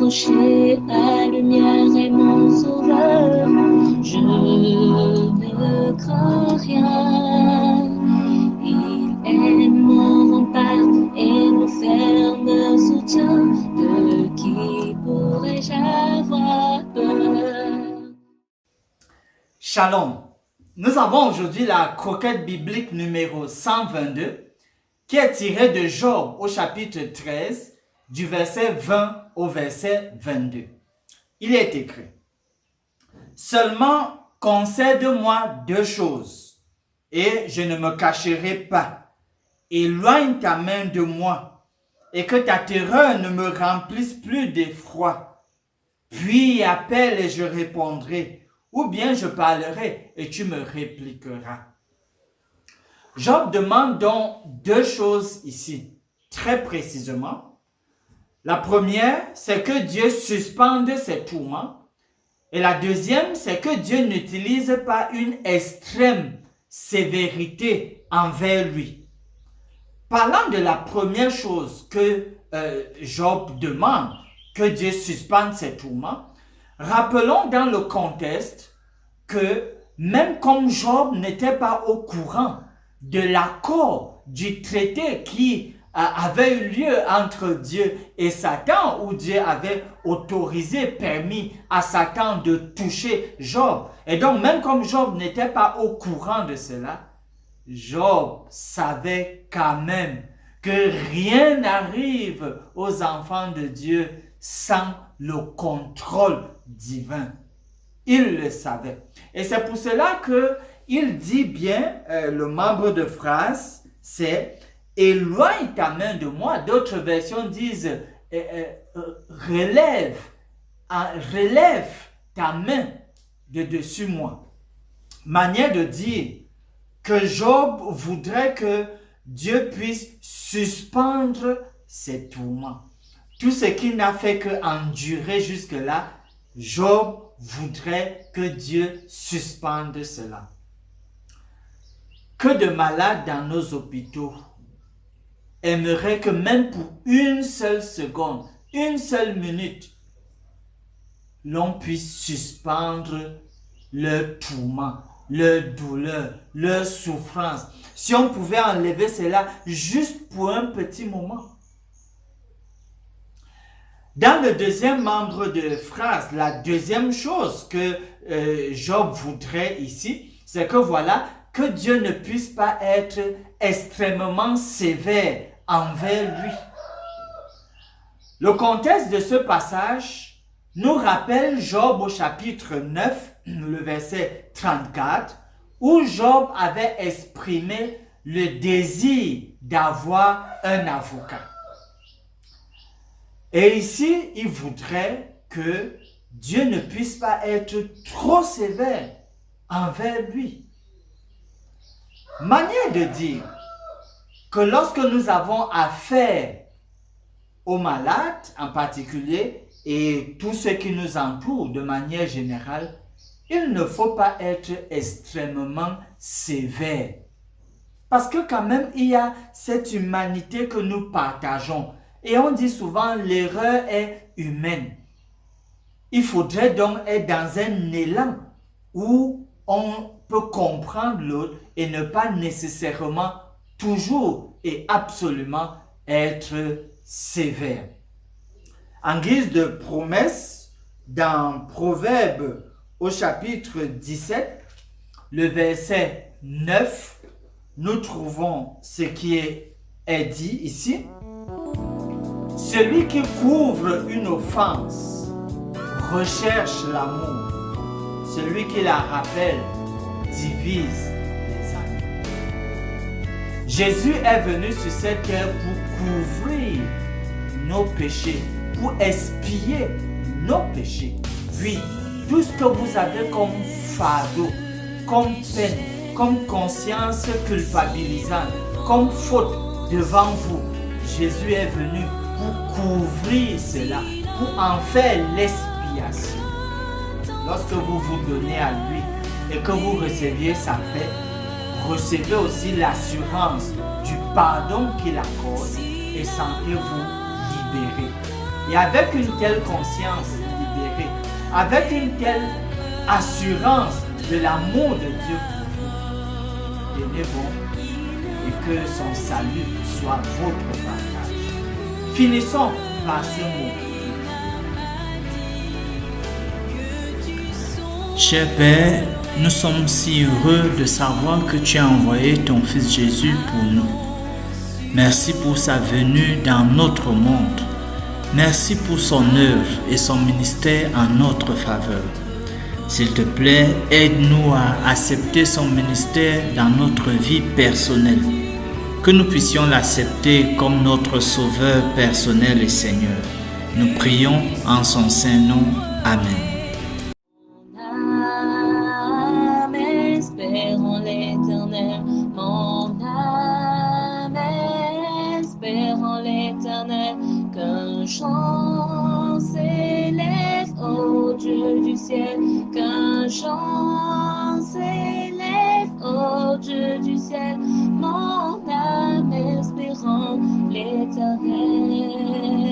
approcher, la lumière est mon sauveur. Je ne crains rien. Il est mon rempart et mon ferme soutien. De qui pourrais-je avoir peur? Shalom. Nous avons aujourd'hui la croquette biblique numéro 122 qui est tirée de Job au chapitre 13 du verset 20 au verset 22. Il est écrit: Seulement concède-moi 2 choses et je ne me cacherai pas. Éloigne ta main de moi et que ta terreur ne me remplisse plus d'effroi. Puis appelle et je répondrai. Ou bien je parlerai et tu me répliqueras. Job demande donc 2 choses ici, très précisément. La première, c'est que Dieu suspende ses tourments. Et la deuxième, c'est que Dieu n'utilise pas une extrême sévérité envers lui. Parlant de la première chose que Job demande, que Dieu suspende ses tourments, rappelons dans le contexte que même comme Job n'était pas au courant de l'accord du traité qui avait eu lieu entre Dieu et Satan, où Dieu avait permis à Satan de toucher Job. Et donc même comme Job n'était pas au courant de cela, Job savait quand même que rien n'arrive aux enfants de Dieu sans le contrôle divin. Il le savait. Et c'est pour cela qu'il dit bien, le membre de phrase, c'est « Éloigne ta main de moi ». D'autres versions disent « Relève ta main de dessus moi ». Manière de dire que Job voudrait que Dieu puisse suspendre ses tourments. Tout ce qu'il n'a fait qu'endurer jusque-là, Job voudrait que Dieu suspende cela. Que de malades dans nos hôpitaux aimeraient que même pour une seule seconde, une seule minute, l'on puisse suspendre leur tourment, leur douleur, leur souffrance. Si on pouvait enlever cela juste pour un petit moment. Dans le deuxième membre de phrase, la deuxième chose que Job voudrait ici, c'est que voilà, que Dieu ne puisse pas être extrêmement sévère envers lui. Le contexte de ce passage nous rappelle Job au chapitre 9, le verset 34, où Job avait exprimé le désir d'avoir un avocat. Et ici, il voudrait que Dieu ne puisse pas être trop sévère envers lui. Manière de dire que lorsque nous avons affaire aux malades en particulier et tous ceux qui nous entourent de manière générale, il ne faut pas être extrêmement sévère. Parce que quand même, il y a cette humanité que nous partageons. Et on dit souvent, l'erreur est humaine. Il faudrait donc être dans un élan où on peut comprendre l'autre et ne pas nécessairement toujours et absolument être sévère. En guise de promesse, dans Proverbe au chapitre 17, le verset 9, nous trouvons ce qui est dit ici. Celui qui couvre une offense recherche l'amour. Celui qui la rappelle divise les amis. Jésus est venu sur cette terre pour couvrir nos péchés, pour expier nos péchés. Oui, tout ce que vous avez comme fardeau, comme peine, comme conscience culpabilisante, comme faute devant vous, Jésus est venu pour couvrir cela, pour en faire l'expiation. Lorsque vous vous donnez à lui et que vous receviez sa paix, recevez aussi l'assurance du pardon qu'il accorde et sentez-vous libéré. Et avec une telle conscience libérée, avec une telle assurance de l'amour de Dieu pour vous, tenez bon et que son salut soit votre partage. Finissons par ce mot. Cher Père, nous sommes si heureux de savoir que tu as envoyé ton Fils Jésus pour nous. Merci pour sa venue dans notre monde. Merci pour son œuvre et son ministère en notre faveur. S'il te plaît, aide-nous à accepter son ministère dans notre vie personnelle. Que nous puissions l'accepter comme notre Sauveur personnel et Seigneur. Nous prions en son saint nom. Amen. Espère en l'Éternel, mon âme espère en l'Éternel, qu'un chant s'élève au Dieu du ciel, qu'un chant s'élève au Dieu du ciel, mon âme espère en l'Éternel.